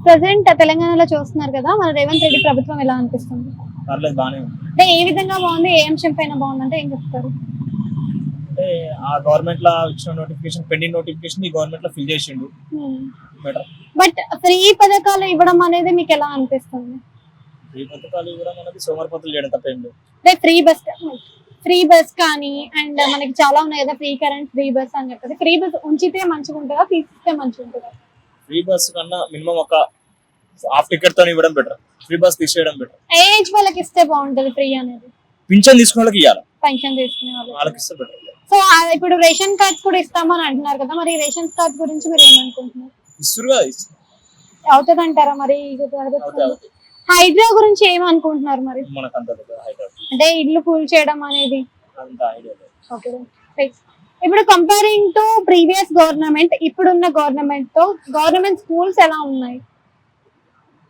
Present తెలంగాణలో చూస్తున్నారు కదా, మన రేవంత్ రెడ్డి ప్రభుత్వం ఎలా అనిపిస్తుంది? పర్లేదు బానే ఉంది. అంటే ఏ విధంగా బాగుంది, ఏ అంశం పైన బాగుందంటే ఏం చెప్తారు? అంటే ఆ గవర్నమెంట్ లా ఇచ్చిన నోటిఫికేషన్, పెండింగ్ నోటిఫికేషన్ ఈ గవర్నమెంట్ లో ఫిల్ చేసిండు బెటర్. బట్ ఫ్రీ పథకాలు ఇవ్వడం అనేది మీకు ఎలా అనిపిస్తుంది? ఈ పథకాలు ఇవ్వడం అనేది సోమరిపోతులు చేయడం తప్ప ఏం లేదు. అంటే ఫ్రీ బస్ కానీ అండ్ మనకి చాలా ఉన్నాయి కదా, ఫ్రీ కరెంట్, ఫ్రీ బస్ అని చెప్పేసి. ఫ్రీ బస్ ఉంచితే మంచిగా ఉంటుందా, తీసిస్తే మంచిగా ఉంటుందా? ఫ్రీ బస్ కన్నా మినిమం ఒక హాఫ్ టికెట్ తో ఇవ్వడం బెటర్. ఫ్రీ బస్ తీసేయడం బెటర్. ఏజ్ వాళ్ళకి ఇస్తే బాగుంటది ఫ్రీ అనేది. పింఛన్ తీసుకున్న వాళ్ళకి ఇవ్వాలి, పెన్షన్ తీసుకునే వాళ్ళకి ఇస్తే బెటర్. సో ఇప్పుడు రేషన్ కార్డ్స్ కూడా ఇస్తామని అంటున్నారు కదా, మరి రేషన్ కార్డ్ గురించి మీరు ఏమనుకుంటున్నారు? ఇస్తురుగా అవుతుంది అంటారా మరి? హైడ్రా గురించి ఏమనుకుంటున్నారు మరి? మనకు అంత అంటే ఇల్లు కూల్ చేయడం అనేది అంత ఐడియా లేదు. ఓకే. ఇప్పుడు కంపేరింగ్ టు ప్రీవియస్ గవర్నమెంట్, ఇప్పుడున్న గవర్నమెంట్ తో గవర్నమెంట్ స్కూల్స్ ఎలా ఉన్నాయి?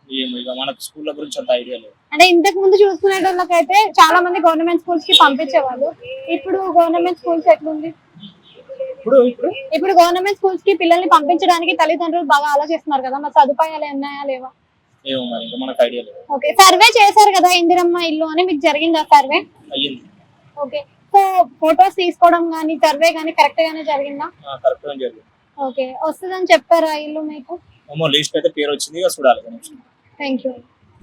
ఏమో ఇక మనకు స్కూళ్ళ గురించి అంత ఐడియా లేదు. అంటే ఇంతకు ముందు చూసుకునే వాళ్ళకైతే చాలా మంది గవర్నమెంట్ స్కూల్స్ కి పంపించేవాళ్ళు. ఇప్పుడు గవర్నమెంట్ స్కూల్స్ ఎట్లుంది? ఇప్పుడు గవర్నమెంట్ స్కూల్స్ కి పిల్లల్ని పంపించడానికి తల్లిదండ్రులు బాగా ఆలోచిస్తున్నారు కదా, మరి సదుపాయాలు ఉన్నాయా లేవా? ఏమో మరి ఇంకా మనకు ఐడియా లేదు. ఓకే. సర్వే చేశారు కదా ఇందిరమ్మ ఇల్లు అని, మీకు జరిగిందా సర్వే? అయ్యింది. ఓకే. సో ఫొటోస్ తీసుకోవడం కానీ సర్వే కానీ కరెక్ట్ గానే జరిగిందా? కరెక్ట్ గా జరిగింది. ఓకే. వస్తుందని చెప్పారా ఇల్లు మీకు? లిస్ట్ అయితే పేరు వచ్చింది, ఇక చూడాలి. Thank you.